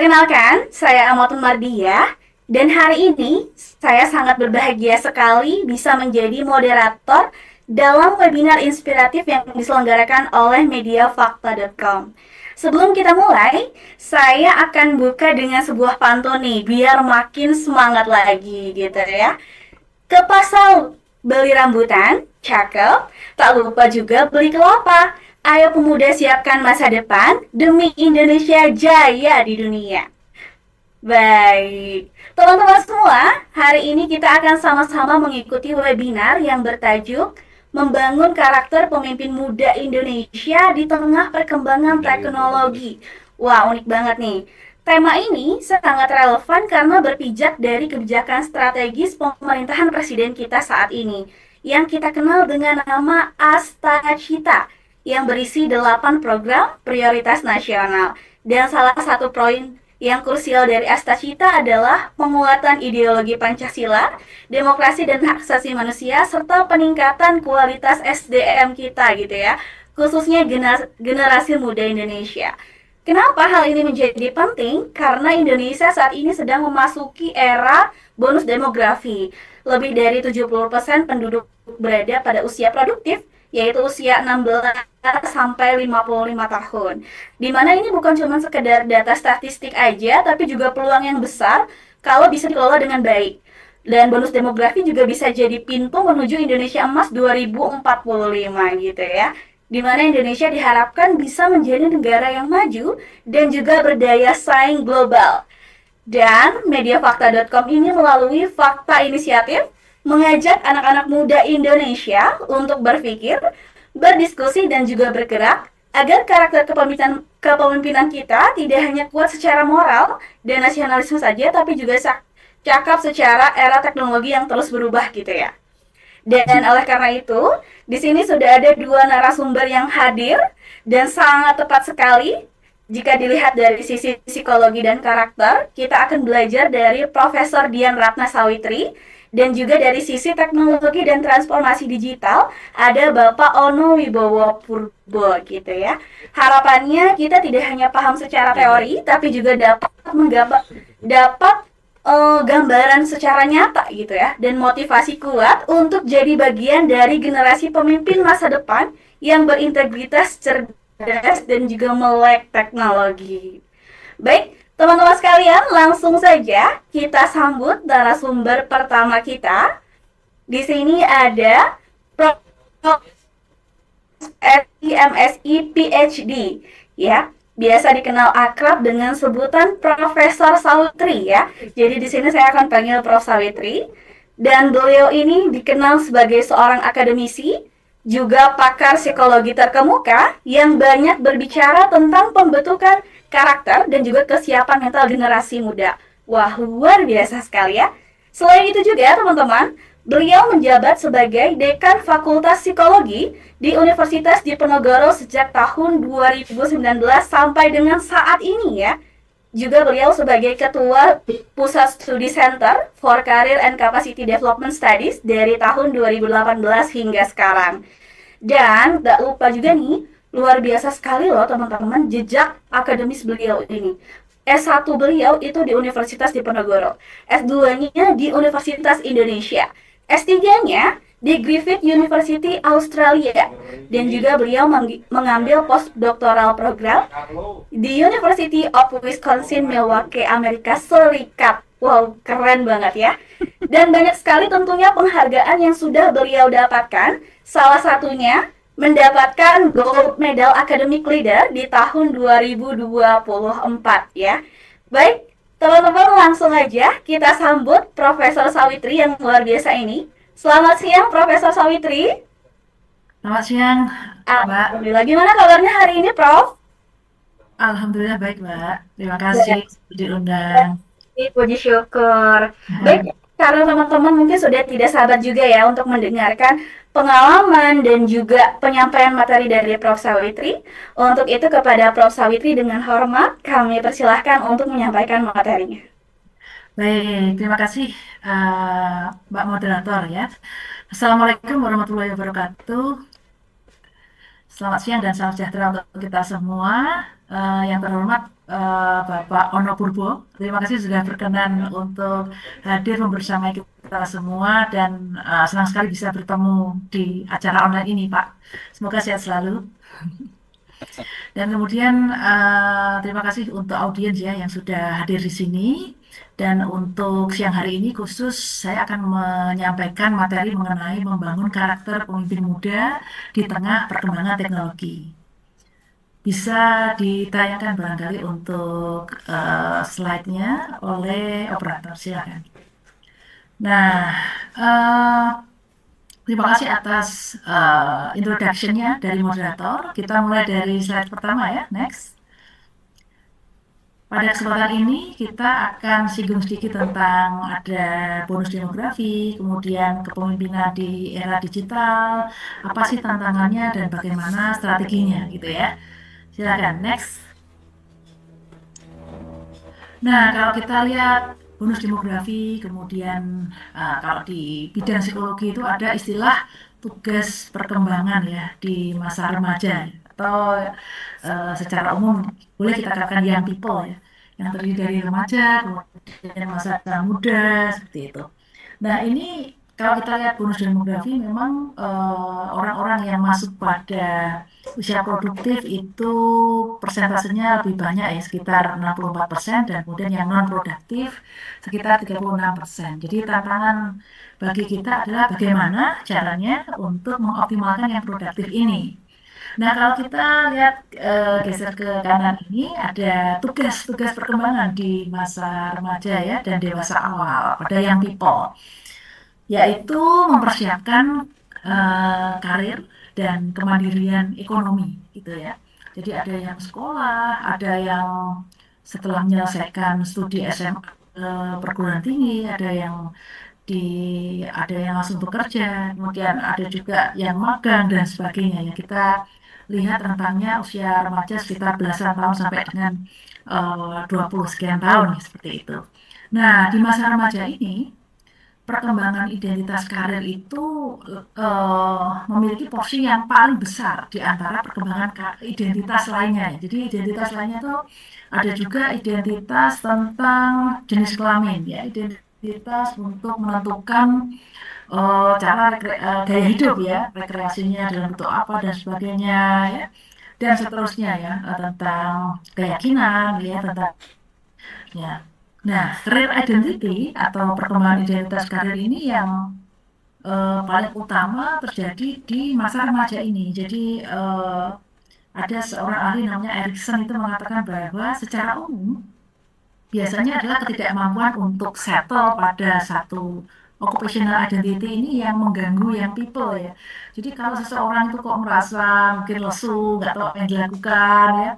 Perkenalkan, saya Amatul Mardiah, dan hari ini saya sangat berbahagia sekali bisa menjadi moderator dalam webinar inspiratif yang diselenggarakan oleh mediafakta.com. Sebelum kita mulai, saya akan buka dengan sebuah pantun nih, biar makin semangat lagi gitu ya. Ke pasar beli rambutan, cakep, tak lupa juga beli kelapa. Ayo pemuda siapkan masa depan demi Indonesia jaya di dunia. Baik, teman-teman semua, hari ini kita akan sama-sama mengikuti webinar yang bertajuk Membangun Karakter Pemimpin Muda Indonesia di Tengah Perkembangan Teknologi. Wah, unik banget nih. Tema ini sangat relevan karena berpijak dari kebijakan strategis pemerintahan presiden kita saat ini, yang kita kenal dengan nama Astacita, yang berisi 8 program prioritas nasional. Dan salah satu poin yang krusial dari Astacita adalah penguatan ideologi Pancasila, demokrasi dan hak asasi manusia, serta peningkatan kualitas SDM kita gitu ya, khususnya generasi muda Indonesia. Kenapa hal ini menjadi penting? Karena Indonesia saat ini sedang memasuki era bonus demografi. Lebih dari 70% penduduk berada pada usia produktif, yaitu usia 16 sampai 55 tahun. Di mana ini bukan cuma sekedar data statistik aja, tapi juga peluang yang besar kalau bisa dikelola dengan baik. Dan bonus demografi juga bisa jadi pintu menuju Indonesia Emas 2045 gitu ya. Di mana Indonesia diharapkan bisa menjadi negara yang maju dan juga berdaya saing global. Dan mediafakta.com ini melalui Fakta Inisiatif mengajak anak-anak muda Indonesia untuk berpikir, berdiskusi dan juga bergerak agar karakter kepemimpinan kita tidak hanya kuat secara moral dan nasionalisme saja, tapi juga cakap secara era teknologi yang terus berubah gitu ya. Dan oleh karena itu, di sini sudah ada dua narasumber yang hadir dan sangat tepat sekali. Jika dilihat dari sisi psikologi dan karakter, kita akan belajar dari Profesor Dian Ratna Sawitri, dan juga dari sisi teknologi dan transformasi digital ada Bapak Ono Wibowo Purbo gitu ya. Harapannya kita tidak hanya paham secara teori, tapi juga dapat gambaran secara nyata gitu ya, dan motivasi kuat untuk jadi bagian dari generasi pemimpin masa depan yang berintegritas, cerdas, dan juga melek teknologi. Baik, teman-teman sekalian, langsung saja kita sambut narasumber pertama kita. Di sini ada Prof. MSI PhD ya, biasa dikenal akrab dengan sebutan Profesor Sawitri ya. Jadi di sini saya akan panggil Prof Sawitri, dan beliau ini dikenal sebagai seorang akademisi, juga pakar psikologi terkemuka yang banyak berbicara tentang pembentukan karakter dan juga kesiapan mental generasi muda. Wah, luar biasa sekali ya. Selain itu juga teman-teman, beliau menjabat sebagai Dekan Fakultas Psikologi di Universitas Diponegoro sejak tahun 2019 sampai dengan saat ini ya. Juga beliau sebagai Ketua Pusat Studi Center for Career and Capacity Development Studies dari tahun 2018 hingga sekarang. Dan gak lupa juga nih, luar biasa sekali loh teman-teman jejak akademis beliau ini. S1 beliau itu di Universitas Diponegoro, S2-nya di Universitas Indonesia, S3-nya di Griffith University Australia, dan juga beliau mengambil postdoctoral program di University of Wisconsin Milwaukee, Amerika Serikat. Wow, keren banget ya. Dan banyak sekali tentunya penghargaan yang sudah beliau dapatkan. Salah satunya mendapatkan Gold Medal Academic Leader di tahun 2024 ya. Baik, teman-teman langsung aja kita sambut Profesor Sawitri yang luar biasa ini. Selamat siang Profesor Sawitri. Selamat siang, Mbak. Alhamdulillah, gimana kabarnya hari ini Prof? Alhamdulillah baik, Mbak. Terima kasih sudah diundang. Puji syukur. Baik, karena teman-teman mungkin sudah tidak sabar juga ya untuk mendengarkan pengalaman dan juga penyampaian materi dari Prof. Sawitri. Untuk itu kepada Prof. Sawitri dengan hormat kami persilahkan untuk menyampaikan materinya. Baik, terima kasih Mbak Moderator ya. Assalamualaikum warahmatullahi wabarakatuh. Selamat siang dan salam sejahtera untuk kita semua. Yang terhormat Bapak Ono Purbo, terima kasih sudah berkenan untuk hadir membersamai kita semua dan senang sekali bisa bertemu di acara online ini, Pak. Semoga sehat selalu. Dan kemudian terima kasih untuk audiens ya yang sudah hadir di sini. Dan untuk siang hari ini khusus saya akan menyampaikan materi mengenai membangun karakter pemimpin muda di tengah perkembangan teknologi. Bisa ditayangkan barangkali untuk slide-nya oleh operator, silakan. Nah, eh, terima kasih atas introduction-nya dari moderator. Kita mulai dari slide pertama ya, next. Pada kesempatan ini kita akan singgung sedikit tentang ada bonus demografi, kemudian kepemimpinan di era digital, apa sih tantangannya dan bagaimana strateginya gitu ya. Silakan, next. Nah, kalau kita lihat bonus demografi, kemudian kalau di bidang psikologi itu ada istilah tugas perkembangan ya di masa remaja atau secara umum boleh kita katakan young people ya, yang terdiri dari remaja, kemudian masa muda seperti itu. Nah, ini kalau kita lihat bonus demografi memang orang-orang yang masuk pada usia produktif itu persentasenya lebih banyak ya, sekitar 64% dan kemudian yang non produktif sekitar 36%. Jadi tantangan bagi kita adalah bagaimana caranya untuk mengoptimalkan yang produktif ini. Nah, kalau kita lihat geser ke kanan ini ada tugas-tugas perkembangan di masa remaja ya dan dewasa awal pada yang people, yaitu mempersiapkan karir dan kemandirian ekonomi gitu ya. Jadi ada yang sekolah, ada yang setelah menyelesaikan studi SMA perguruan tinggi, ada yang langsung bekerja, kemudian ada juga yang magang dan sebagainya ya. Kita lihat rentangnya usia remaja sekitar belasan tahun sampai dengan 20 sekian tahun ya, seperti itu. Nah, di masa remaja ini perkembangan identitas karir itu memiliki porsi yang paling besar di antara perkembangan identitas lainnya. Jadi identitas lainnya itu ada juga identitas tentang jenis kelamin ya, identitas untuk menentukan cara gaya hidup ya, rekreasinya dalam bentuk apa dan sebagainya ya, dan seterusnya ya, tentang keyakinan ya, tentang ya. Nah, career identity atau perkembangan identitas karir ini yang paling utama terjadi di masa remaja ini. Jadi ada seorang ahli namanya Erikson itu mengatakan bahwa secara umum biasanya adalah ketidakmampuan untuk settle pada satu occupational identity ini yang mengganggu yang people ya. Jadi kalau seseorang itu kok merasa mungkin lesu, nggak tahu apa yang dilakukan ya,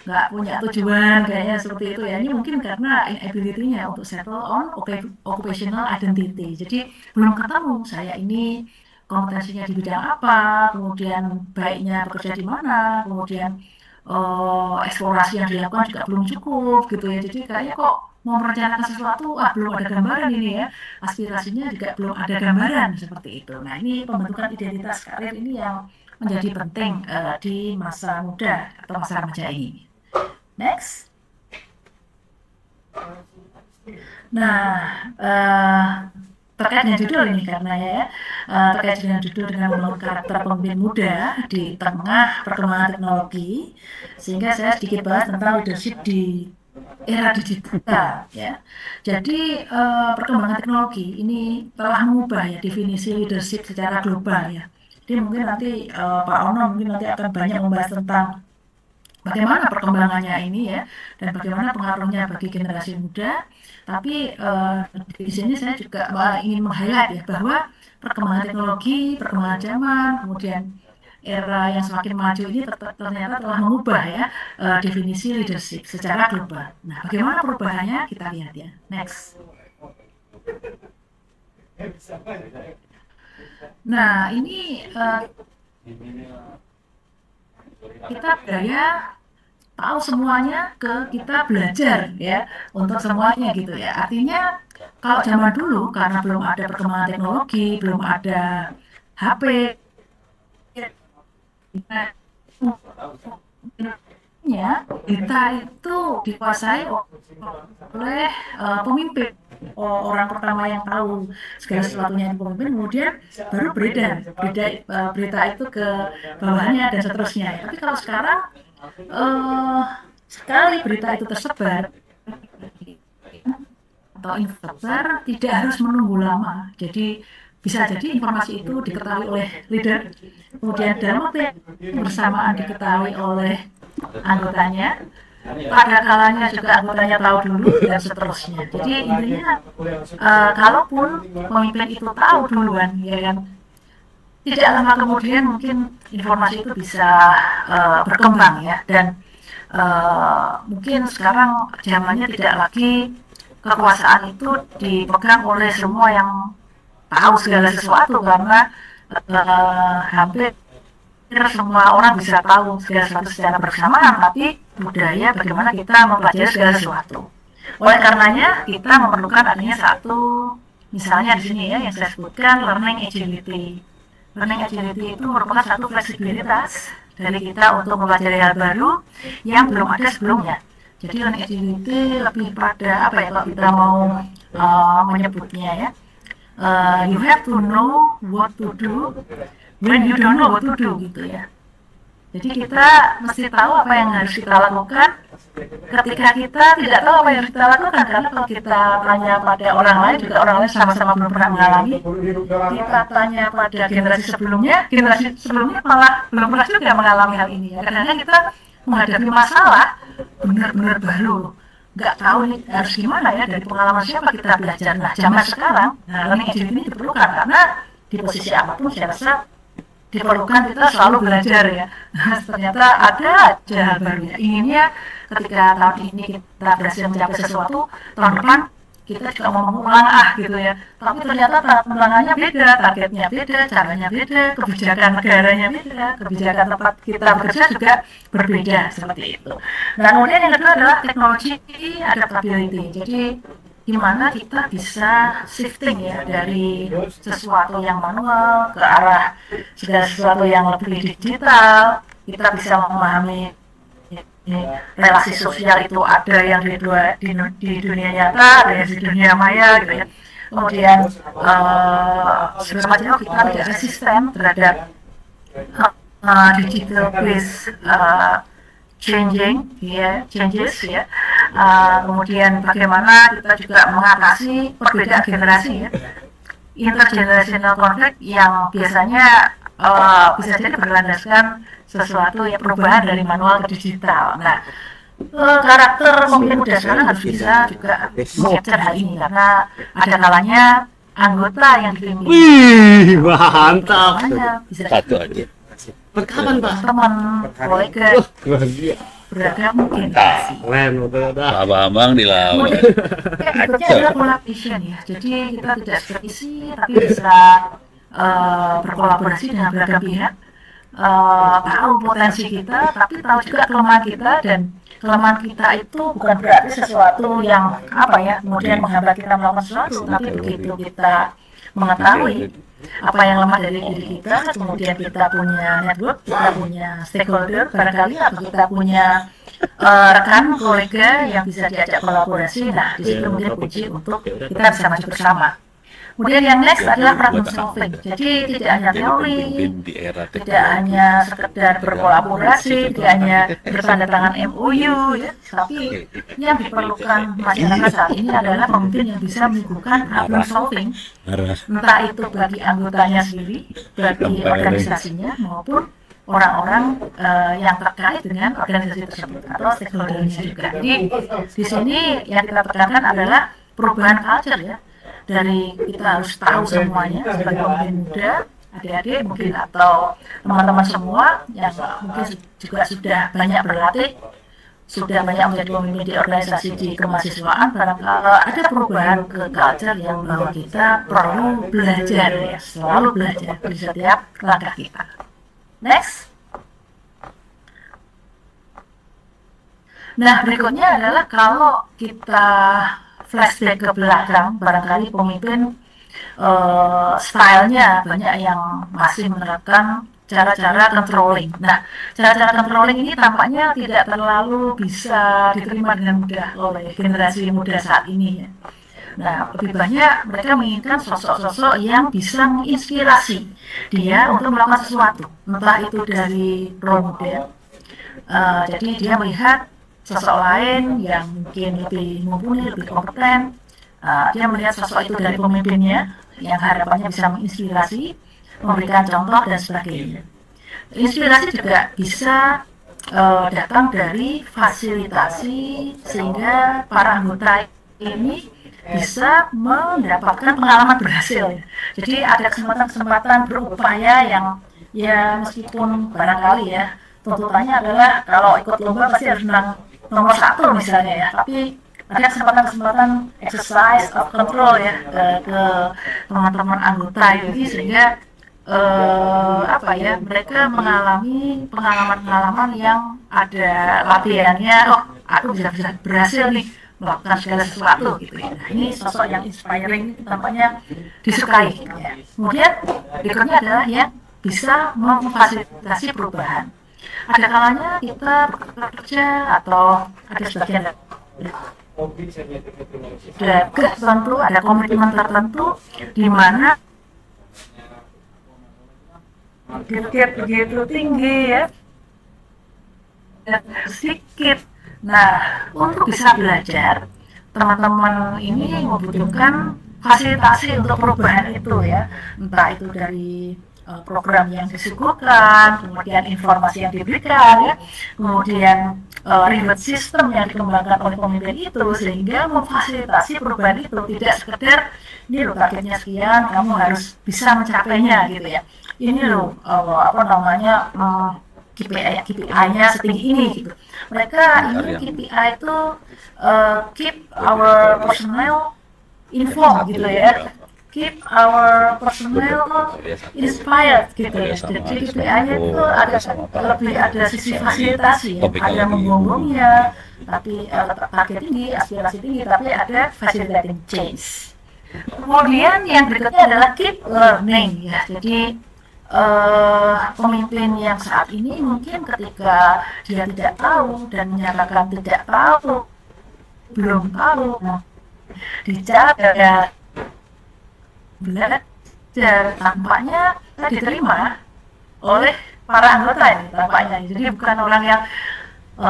nggak punya tujuan kayaknya seperti itu ya, ini mungkin karena inability-nya untuk settle on occupational identity. Jadi belum ketemu saya ini kompetensinya di bidang apa, kemudian baiknya bekerja di mana, kemudian eksplorasi yang dilakukan juga belum cukup gitu ya. Jadi kayaknya kok mau merencanakan sesuatu, belum ada gambaran ini ya, aspirasinya juga belum ada gambaran seperti itu. Nah, ini pembentukan identitas karir ini yang menjadi penting di masa muda atau masa remaja ini. Next. Nah, terkait dengan judul ini karena ya, terkait dengan judul dengan membangun karakter pemimpin muda di tengah perkembangan teknologi, sehingga saya sedikit bahas tentang leadership di era digital ya. Jadi perkembangan teknologi ini telah mengubah ya definisi leadership secara global ya. Jadi mungkin nanti Pak Ono mungkin nanti akan banyak membahas tentang bagaimana perkembangannya ini ya dan bagaimana pengaruhnya bagi generasi muda. Tapi di sini saya juga ingin meng-highlight ya bahwa perkembangan teknologi, perkembangan zaman, kemudian era yang semakin maju ini ternyata telah mengubah ya definisi leadership secara global. Nah, bagaimana perubahannya kita lihat ya. Next. Nah, ini kita budaya tahu semuanya ke kita belajar ya untuk semuanya gitu ya. Artinya kalau zaman dulu karena belum ada perkembangan teknologi, belum ada HP, umumnya berita itu dikuasai oleh pemimpin. Orang pertama yang tahu segala sesuatunya itu pemimpin, kemudian baru berita itu ke bawahannya dan seterusnya. Tapi kalau sekarang eh, sekali berita itu tersebar atau influencer tidak harus menunggu lama. Jadi bisa jadi informasi itu diketahui oleh leader, kemudian dalam waktu yang bersamaan diketahui oleh anggotanya, pada kalanya juga anggotanya tahu dulu dan seterusnya. Jadi intinya kalaupun pemimpin itu tahu duluan, ya kan, tidak lama kemudian mungkin informasi itu bisa berkembang ya, dan mungkin sekarang zamannya tidak lagi kekuasaan itu dipegang oleh semua yang tahu segala sesuatu, karena hampir semua orang bisa tahu segala sesuatu secara bersamaan, tapi budaya bagaimana kita mempelajari segala sesuatu. Oleh karenanya kita memerlukan adanya satu, misalnya di sini ya yang saya sebutkan, learning agility. Learning agility itu merupakan satu fleksibilitas dari kita untuk mempelajari hal baru yang belum ada sebelumnya. Jadi learning agility lebih pada apa ya, kalau kita mau menyebutnya ya, you have to know what to do when you don't know what to do gitu ya. Jadi kita mesti tahu apa yang harus kita lakukan ketika kita tidak tahu apa yang harus kita lakukan, karena kalau kita tanya pada orang lain juga orang lain sama-sama belum pernah mengalami. Kita tanya pada generasi sebelumnya malah belum pernah juga mengalami hal ini ya. Karena kita menghadapi masalah benar-benar baru, nggak tahu nih harus gimana ya, dari pengalaman siapa kita belajar. Nah zaman sekarang, learning agility ini diperlukan karena di posisi apapun saya rasa diperlukan kita selalu belajar ya. Ternyata ada aja hal baru ya. Inginnya ketika tahun ini kita berhasil mencapai sesuatu, tahun depan kita juga mau mengulang gitu ya. Tapi ternyata tantangannya beda, targetnya beda, caranya beda, kebijakan negaranya beda, kebijakan tempat kita bekerja juga berbeda seperti itu. Nah kemudian yang kedua adalah teknologi adaptability. Jadi gimana kita bisa shifting ya dari sesuatu yang manual ke arah segala sesuatu yang lebih digital. Kita bisa memahami relasi sosial itu ada yang di dunia nyata, ada yang di dunia maya gitu ya. Kemudian sebenarnya kita tidak resisten terhadap digital based changes ya. Kemudian bagaimana kita juga mengatasi perbedaan generasi ya, intergenerational conflict yang biasanya bisa jadi berlandaskan sesuatu ya, perubahan dari manual ke digital. Nah karakter pemimpin muda sekarang harus bisa juga mengcapture hal ini, karena ada kalanya anggota yang dipimpin. Wih, mantap. Bisa Satu aja. Kapan Pak? teman, kolega, beragam generasi. Keren, betul dah. Pak Bambang dilawan. Berikutnya adalah collaboration ya. Jadi kita tidak supervisi, tapi bisa berkolaborasi dengan beragam pihak. Tahu potensi kita, tapi tahu juga kelemahan kita, dan kelemahan kita itu bukan berarti sesuatu yang apa ya, kemudian menghambat kita melakukan sesuatu, tapi begitu kita mengetahui apa yang lemah dari diri kita, kemudian kita punya network, kita punya stakeholder, barangkali atau kita punya rekan kolega yang bisa diajak kolaborasi. Nah di situ mungkin kunci untuk kita bisa maju bersama. Kemudian yang next adalah problem solving. Jadi tidak hanya teori, tidak hanya sekedar berkolaborasi, tidak hanya bertanda tangan MOU, ya, tapi yang diperlukan masyarakat saat ini adalah pemimpin yang bisa menyuguhkan problem solving, entah itu bagi anggotanya sendiri, bagi organisasinya, maupun orang-orang yang terkait dengan organisasi tersebut atau stakeholdernya juga. Jadi di sini yang kita tekankan adalah perubahan culture ya. Dari kita harus tahu semuanya sebagai pemimpin muda, adik-adik mungkin atau teman-teman semua yang mungkin juga sudah banyak berlatih, sudah banyak menjadi pemimpin di organisasi di kemahasiswaan, barangkali ada perubahan ke culture yang bahwa kita perlu belajar ya, selalu belajar di setiap langkah kita. Next. Nah berikutnya adalah kalau kita flashback ke belakang, barangkali pemimpin stylenya banyak yang masih menerapkan cara-cara controlling. Nah, cara-cara controlling ini tampaknya tidak terlalu bisa diterima dengan mudah oleh generasi muda saat ini ya. Nah, lebih banyak mereka menginginkan sosok-sosok yang bisa menginspirasi dia untuk melakukan sesuatu, entah itu dari role model. Jadi dia melihat sosok lain yang mungkin lebih mumpuni, lebih kompeten. Dia melihat sosok itu dari pemimpinnya yang harapannya bisa menginspirasi, memberikan contoh dan sebagainya. Inspirasi juga bisa datang dari fasilitasi sehingga para anggota ini bisa mendapatkan pengalaman berhasil. Jadi ada kesempatan-kesempatan berupaya yang ya meskipun barangkali ya tuntutannya adalah kalau ikut lomba pasti harus menang nomor 1 misalnya ya, tapi ada kesempatan-kesempatan exercise of control ya ke teman-teman anggota ini sehingga mereka mengalami pengalaman-pengalaman yang ada latihannya. Oh, aku bisa berhasil nih melakukan segala sesuatu gitu ya. Nah, ini sosok yang inspiring tampaknya disukai ya. Kemudian berikutnya adalah yang bisa memfasilitasi perubahan. Ada kalanya kita bekerja atau ada sebagian ada tertentu, ada komitmen tertentu di mana target begitu tinggi ya dan sedikit. Nah, untuk bisa belajar, teman-teman ini membutuhkan fasilitasi untuk perubahan itu ya, entah itu dari program yang disuguhkan, kemudian informasi yang diberikan ya, kemudian reward system yang dikembangkan oleh pemimpin itu sehingga memfasilitasi perubahan itu, tidak sekedar ini loh targetnya sekian, kamu harus bisa mencapainya gitu ya. Ini loh KPI-nya setinggi ini gitu. Mereka ingin KPI itu keep our personnel informed gitu ya, keep our personnel inspired gitu ya. Jadi KPI-nya itu ada sisi fasilitasi ya, ada menggonggongnya, tapi target tinggi, aspirasi tinggi, tapi ada facilitating change. Kemudian yang berikutnya adalah keep learning ya. Jadi pemimpin yang saat ini mungkin ketika dia tidak tahu dan menyatakan tidak tahu, belum tahu, dijaga belajar tampaknya diterima oleh para anggota ini tampaknya. Jadi bukan orang yang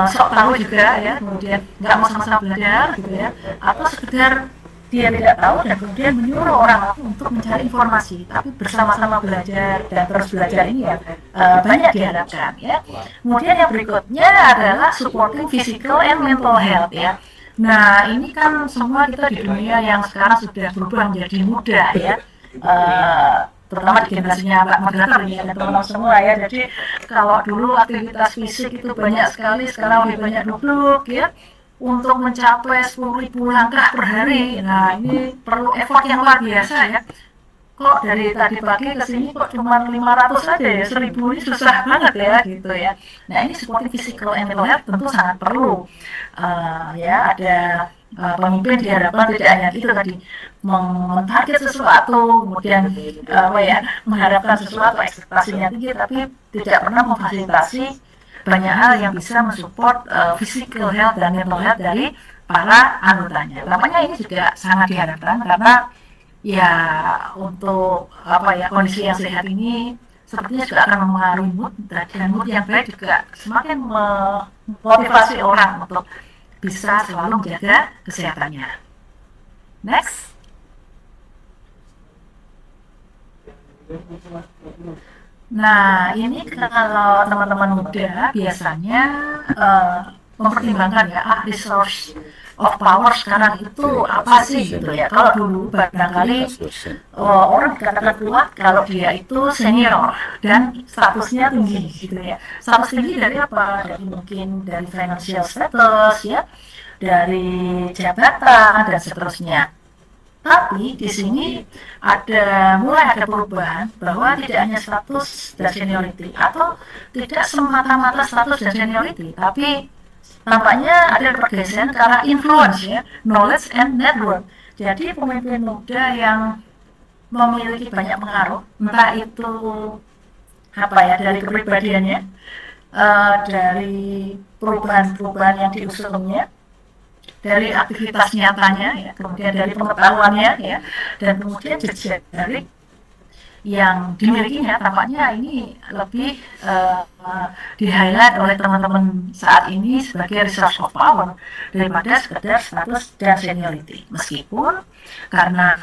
sok tahu juga ya, kemudian nggak mau sama-sama belajar gitu ya, atau sekedar dia tidak tahu dan kemudian menyuruh orang untuk mencari informasi, tapi bersama-sama belajar dan terus belajar ini ya banyak diharapkan ya. Kemudian yang berikutnya adalah supporting physical and mental health ya. Nah, ini kan semua kita di dunia yang sekarang sudah berubah menjadi mudah ya, terutama di generasinya Mbak Moderator ini dan teman-teman semua ya. Jadi kalau dulu aktivitas fisik itu banyak sekali, sekarang lebih banyak duduk ya, untuk mencapai 10.000 langkah per hari. Nah, ini perlu effort yang luar biasa ya. Kok dari tadi pagi ke sini kok cuma 500 saja ya, 1.000 ini susah banget ya gitu ya. Nah, ini supporting physical and mental health tentu sangat perlu. Ya, ada pemimpin diharapkan tidak hanya itu tadi mentarget sesuatu, kemudian mengharapkan sesuatu, ekspektasinya tinggi, tapi tidak pernah memfasilitasi banyak hal yang bisa mensupport physical health dan mental health dari para anggotanya. Nampaknya ini juga sangat diharapkan karena ya untuk kondisi yang sehat ini sepertinya juga akan mempengaruhi mood, dan mood yang baik juga semakin memotivasi orang untuk bisa selalu menjaga kesehatannya. Next. Nah, ini kalau teman-teman muda biasanya mempertimbangkan ya, resource of power sekarang itu apa sih gitu ya. Kalau dulu barangkali orang dikatakan kuat kalau dia itu senior dan statusnya tinggi gitu ya. Status tinggi dari apa? Dari mungkin dari financial status ya, dari jabatan dan seterusnya. Tapi di sini mulai ada perubahan bahwa tidak hanya status dan seniority, atau tidak semata-mata status dan seniority, tapi tampaknya ada pergeseran ke arah influence ya, knowledge and network. Jadi pemimpin muda yang memiliki banyak pengaruh, entah itu apa ya, dari kepribadiannya, dari perubahan-perubahan yang diusungnya, dari aktivitas nyatanya, ya, kemudian dari pengetahuannya, ya, dan kemudian jejaring yang dimilikinya. Tampaknya ini lebih di-highlight oleh teman-teman saat ini sebagai resource of power daripada sekedar status dan seniority. Meskipun karena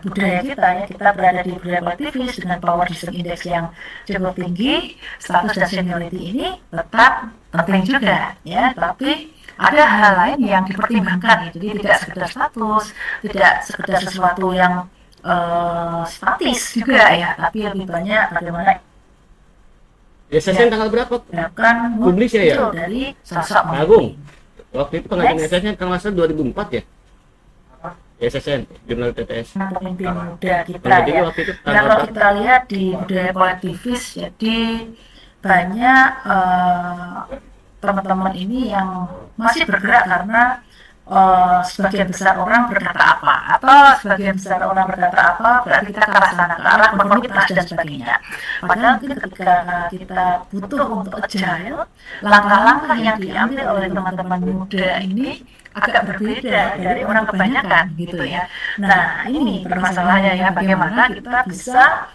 budaya kita, ya, kita berada di budaya kolektivis dengan power distance index yang cukup tinggi, status dan seniority ini tetap penting juga, ya, tapi ada hal lain yang dipertimbangkan, ya. Jadi tidak sekedar status, tidak sekedar sesuatu yang statis juga, ya, tapi lebih banyak bagaimana SSN tanggal berapa? diharapkan Publis ya, muncul dari sosok Agung. pemimpin. Waktu itu pengajian Next. SSN kalau nggak salah 2004 ya. SSN, jurnal TTS. Pemimpin muda kita, Nah, jadi ya. waktu itu Nah, tanggal kalau berapa? kita lihat di budaya kolektivis, jadi banyak teman-teman ini yang masih bergerak karena sebagian besar orang berkata apa, atau sebagian besar orang berkata apa, berarti kita ke arah sana, ke arah konformitas dan sebagainya. Padahal mungkin ketika kita butuh untuk agile, langkah-langkah yang diambil oleh teman-teman muda ini agak berbeda dari orang kebanyakan, gitu ya. Nah, ini permasalahannya, ya, bagaimana kita bisa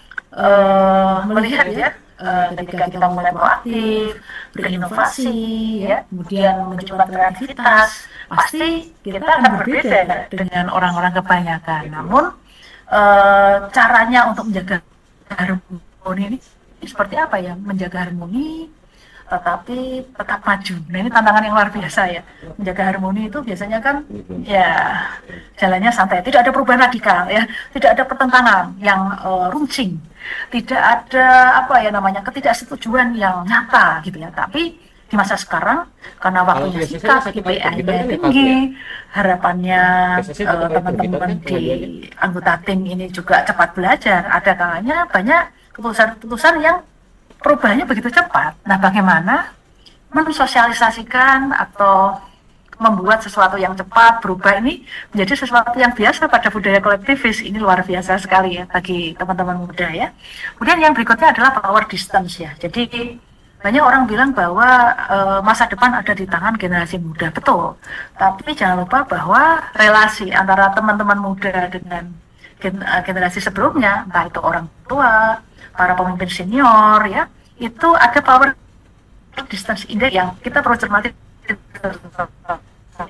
melihat, ya, ketika kita mulai proaktif, berinovasi, ya, kemudian menunjukkan kreativitas, pasti kita akan berbeda dengan orang-orang kebanyakan. Namun caranya untuk menjaga harmoni ini seperti apa, ya? Menjaga harmoni tetapi tetap maju. Nah, ini tantangan yang luar biasa, ya. Menjaga harmoni itu biasanya kan, ya, jalannya santai, tidak ada perubahan radikal, ya, tidak ada pertentangan yang runcing, tidak ada apa ya namanya ketidaksetujuan yang nyata, gitu ya. Tapi di masa sekarang karena waktunya SSN singkat, sakit KPI-nya kan ya, tinggi, harapannya SSN sakit teman-teman kan di pengajiannya. anggota tim ini juga cepat belajar. Ada kalanya banyak keputusan-keputusan yang perubahannya begitu cepat. Nah, bagaimana mensosialisasikan atau membuat sesuatu yang cepat berubah ini menjadi sesuatu yang biasa pada budaya kolektivis. Ini luar biasa sekali, ya, bagi teman-teman muda, ya. Kemudian yang berikutnya adalah power distance, ya. Jadi banyak orang bilang bahwa masa depan ada di tangan generasi muda, betul. Tapi jangan lupa bahwa relasi antara teman-teman muda dengan generasi sebelumnya, entah itu orang tua, para pemimpin senior, ya, itu ada power distance index yang kita perlu cermati.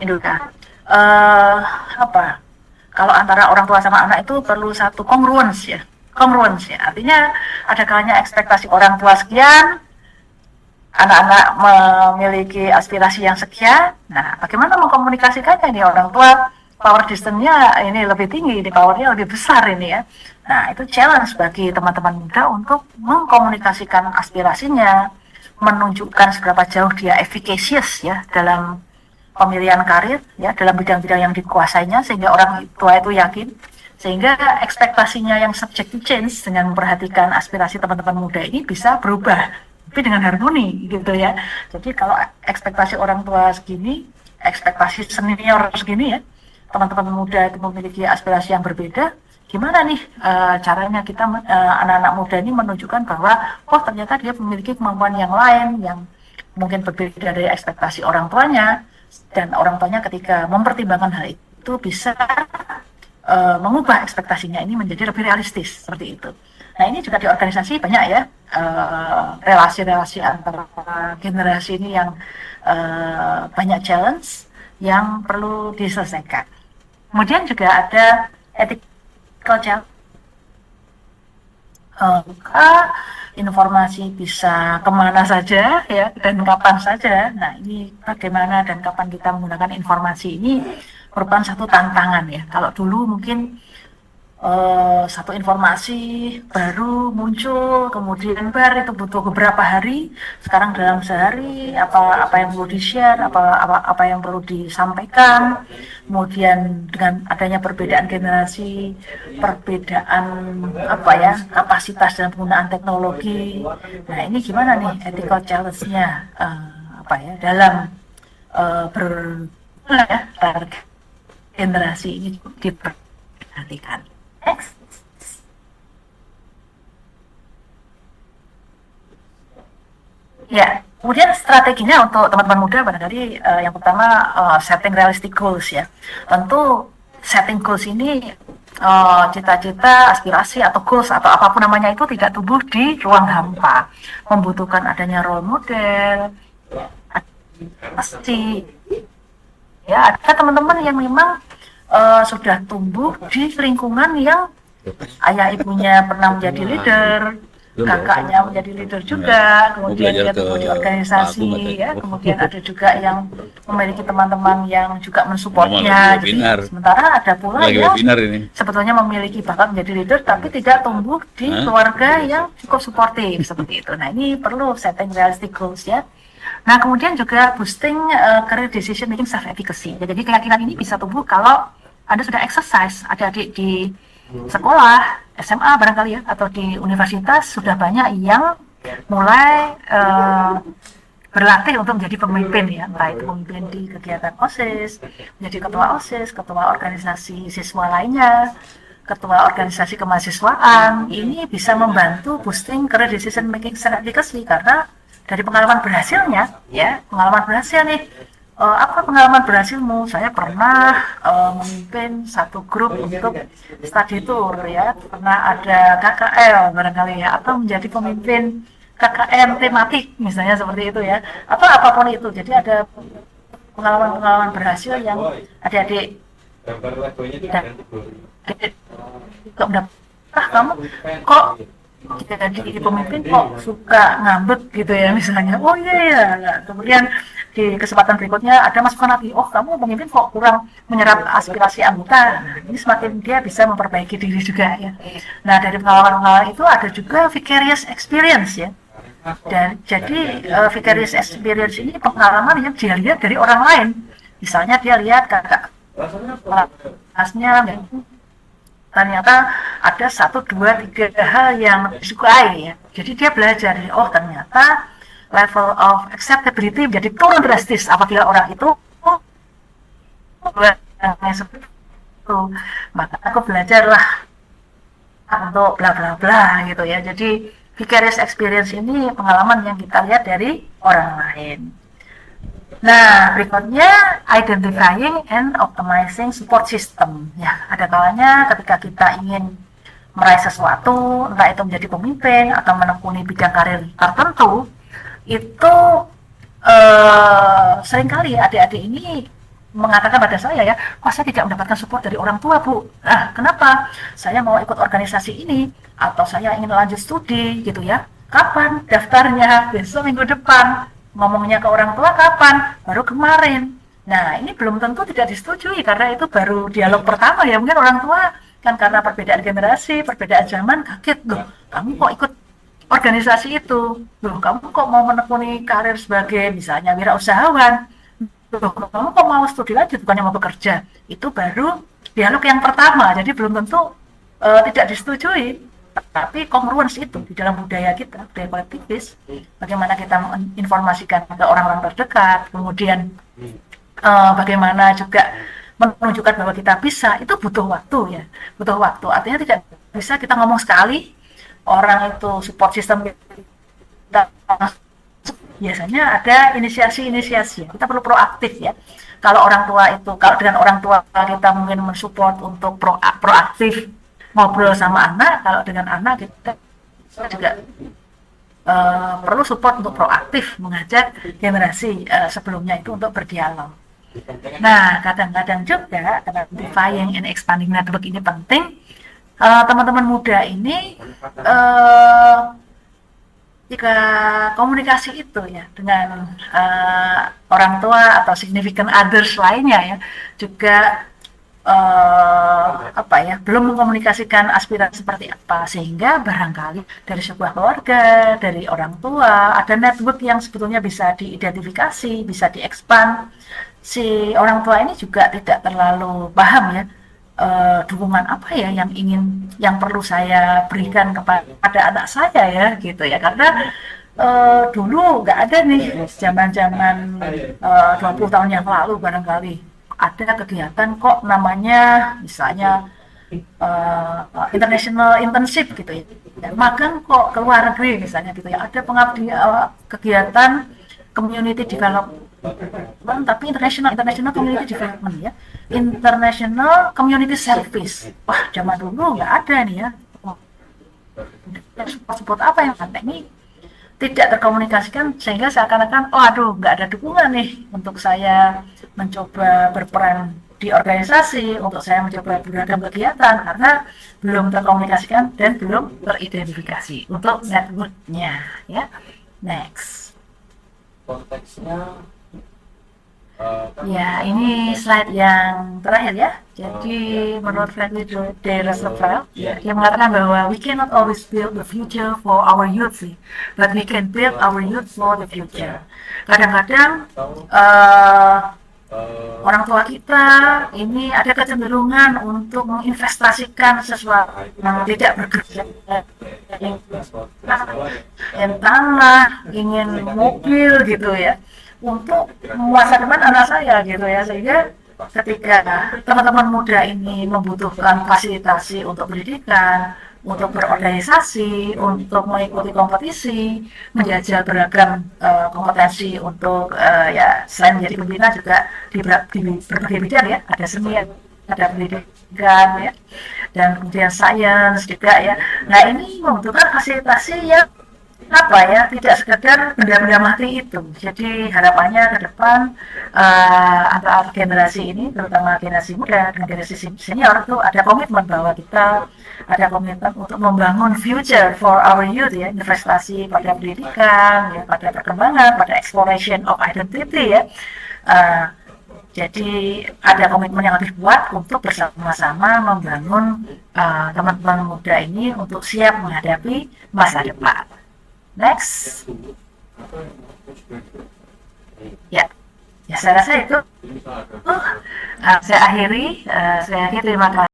Indonesia. Apa? Kalau antara orang tua sama anak itu perlu satu congruence, ya. Congruence, ya. Artinya ada kalanya ekspektasi orang tua sekian, anak-anak memiliki aspirasi yang sekian. Nah, bagaimana mengkomunikasikannya ini? Orang tua power distance-nya ini lebih tinggi, ini powernya lebih besar ini, ya. Nah, itu challenge bagi teman-teman muda untuk mengkomunikasikan aspirasinya, menunjukkan seberapa jauh dia efficacious, ya, dalam pemilihan karir, ya, dalam bidang-bidang yang dikuasainya, sehingga orang tua itu yakin, sehingga ekspektasinya yang subject to change dengan memperhatikan aspirasi teman-teman muda ini bisa berubah, tapi dengan harmoni, gitu, ya. Jadi kalau ekspektasi orang tua segini, ekspektasi senior segini, ya, teman-teman muda itu memiliki aspirasi yang berbeda, gimana nih caranya kita anak-anak muda ini menunjukkan bahwa oh ternyata dia memiliki kemampuan yang lain yang mungkin berbeda dari ekspektasi orang tuanya, dan orang tuanya ketika mempertimbangkan hal itu bisa mengubah ekspektasinya ini menjadi lebih realistis, seperti itu. Nah, ini juga di organisasi banyak, ya, relasi-relasi antara generasi ini yang banyak challenge yang perlu diselesaikan. Kemudian juga ada ethical challenge. Informasi bisa kemana saja, ya, dan kapan saja. Nah, ini bagaimana dan kapan kita menggunakan informasi ini merupakan satu tantangan, ya. Kalau dulu mungkin satu informasi baru muncul, kemudian itu butuh beberapa hari. Sekarang dalam sehari apa yang perlu di-share, apa yang perlu disampaikan. Kemudian dengan adanya perbedaan generasi, perbedaan kapasitas dalam penggunaan teknologi. Nah, ini gimana nih ethical challenge-nya dalam generasi ini diperhatikan. Next. Ya, kemudian strateginya untuk teman-teman muda barangkali yang pertama setting realistic goals ya. Tentu setting goals ini cita-cita, aspirasi atau goals atau apapun namanya itu tidak tumbuh di ruang hampa. Membutuhkan adanya role model, pasti ya ada teman-teman yang memang sudah tumbuh di lingkungan yang ayah ibunya pernah menjadi leader, kakaknya menjadi leader juga, kemudian dia tumbuh di organisasi, ya, kemudian ada juga yang memiliki teman-teman yang juga mensupportnya. Jadi sementara ada pula yang sebetulnya memiliki bakat menjadi leader, tapi tidak tumbuh di keluarga yang cukup suportif seperti itu. Nah, ini perlu setting realistic goals ya. Nah, kemudian juga boosting career decision making self efficacy. Jadi keyakinan ini bisa tumbuh kalau Anda sudah exercise, adik-adik di sekolah, SMA barangkali ya, atau di universitas sudah banyak yang mulai berlatih untuk menjadi pemimpin ya, entah itu pemimpin di kegiatan OSIS, menjadi ketua OSIS, ketua organisasi siswa lainnya, ketua organisasi kemahasiswaan. Ini bisa membantu boosting career decision making self efficacy karena dari pengalaman berhasilnya ya, pengalaman berhasil nih, apa pengalaman berhasilmu? Saya pernah memimpin satu grup untuk study tour ya, pernah ada KKL barangkali ya, atau menjadi pemimpin KKN tematik misalnya seperti itu ya, atau apapun itu. Jadi ada pengalaman-pengalaman berhasil yang adik-adik kok mendapat, kamu kok jadi pemimpin kok suka ngambek gitu ya misalnya, oh iya ya, kemudian di kesempatan berikutnya ada masukan lagi, oh kamu pemimpin kok kurang menyerap aspirasi anggota. Nah, ini semakin dia bisa memperbaiki diri juga ya. Nah, dari pengalaman-pengalaman itu ada juga vicarious experience ya. Dan jadi vicarious experience ini pengalaman yang dia lihat dari orang lain. Misalnya dia lihat kakak kelasnya ternyata ada 1, 2, 3 hal yang disukai ya. Jadi dia belajar, oh ternyata level of acceptability menjadi turun drastis apabila orang itu seperti itu. Maka aku belajarlah untuk bla bla bla gitu ya. Jadi vicarious experience ini pengalaman yang kita lihat dari orang lain. Nah, berikutnya identifying and optimizing support system. Ya, ada kalanya ketika kita ingin meraih sesuatu, entah itu menjadi pemimpin atau menekuni bidang karir tertentu, itu seringkali adik-adik ini mengatakan pada saya ya, wah saya tidak mendapatkan support dari orang tua Bu. Nah, kenapa? Saya mau ikut organisasi ini atau saya ingin lanjut studi gitu ya. Kapan daftarnya? Besok minggu depan. Ngomongnya ke orang tua kapan? Baru kemarin. Nah, ini belum tentu tidak disetujui karena itu baru dialog pertama ya. Mungkin orang tua kan karena perbedaan generasi, perbedaan zaman kaget, loh kamu kok ikut organisasi itu? Loh kamu kok mau menekuni karir sebagai misalnya wirausahawan? Loh kamu kok mau studi lanjut bukannya mau bekerja? Itu baru dialog yang pertama, jadi belum tentu tidak disetujui. Tapi congruence itu di dalam budaya kita, budaya kolektivis, bagaimana kita menginformasikan ke orang-orang terdekat, kemudian bagaimana juga menunjukkan bahwa kita bisa, itu butuh waktu ya, butuh waktu. Artinya tidak bisa kita ngomong sekali, orang itu support system kita, biasanya ada inisiasi-inisiasi, kita perlu proaktif ya. Kalau orang tua itu, kalau dengan orang tua kita mungkin mensupport untuk proaktif, ngobrol sama anak, kalau dengan anak kita juga perlu support untuk proaktif mengajak generasi sebelumnya itu untuk berdialog. Nah, kadang-kadang juga identifying and expanding network ini penting. Teman-teman muda ini jika komunikasi itu ya dengan orang tua atau significant others lainnya ya juga belum mengkomunikasikan aspirasi seperti apa, sehingga barangkali dari sebuah keluarga, dari orang tua ada network yang sebetulnya bisa diidentifikasi, bisa diekspand. Si orang tua ini juga tidak terlalu paham ya dukungan apa ya yang perlu saya berikan kepada anak saya ya gitu ya, karena dulu nggak ada nih zaman-zaman 20 tahun yang lalu barangkali ada kegiatan kok namanya misalnya international internship gitu ya. Magang kok ke luar negeri misalnya gitu ya. Ada pengabdi kegiatan community development, tapi international community development ya. International community service. Wah, zaman dulu nggak ada nih ya. Support apa yang ada ini tidak terkomunikasikan, sehingga seakan-akan oh aduh nggak ada dukungan nih untuk saya mencoba berperan di organisasi, untuk saya mencoba beragam kegiatan karena belum terkomunikasikan dan belum teridentifikasi untuk networknya ya. Next. Konteksnya Ya, ini slide yang terakhir ya. Jadi menurut Franklin D. Roosevelt, dia mengatakan bahwa we cannot always build the future for our youth, but we can build our youth for the future. Kadang-kadang orang tua kita ini ada kecenderungan untuk menginvestasikan sesuatu yang tidak bekerja, ingin tanah, ingin mobil gitu ya, untuk masa depan anak saya gitu ya, sehingga ketika teman-teman muda ini membutuhkan fasilitasi untuk pendidikan, untuk berorganisasi, untuk mengikuti kompetisi, menjajal beragam kompetensi untuk ya selain menjadi pembina juga di berbagai bidang ya, ada seni, ada pendidikan ya, dan kemudian sains juga ya. Nah ini membutuhkan fasilitasi yang apa ya, tidak sekedar benda-benda mati itu. Jadi harapannya ke depan antara generasi ini, terutama generasi muda dan generasi senior itu ada komitmen bahwa kita ada komitmen untuk membangun future for our youth ya, investasi pada pendidikan, ya, pada perkembangan, pada exploration of identity ya. Jadi ada komitmen yang lebih kuat untuk bersama-sama membangun teman-teman muda ini untuk siap menghadapi masa depan. Next. Ya, saya rasa itu. Saya akhiri. Terima kasih.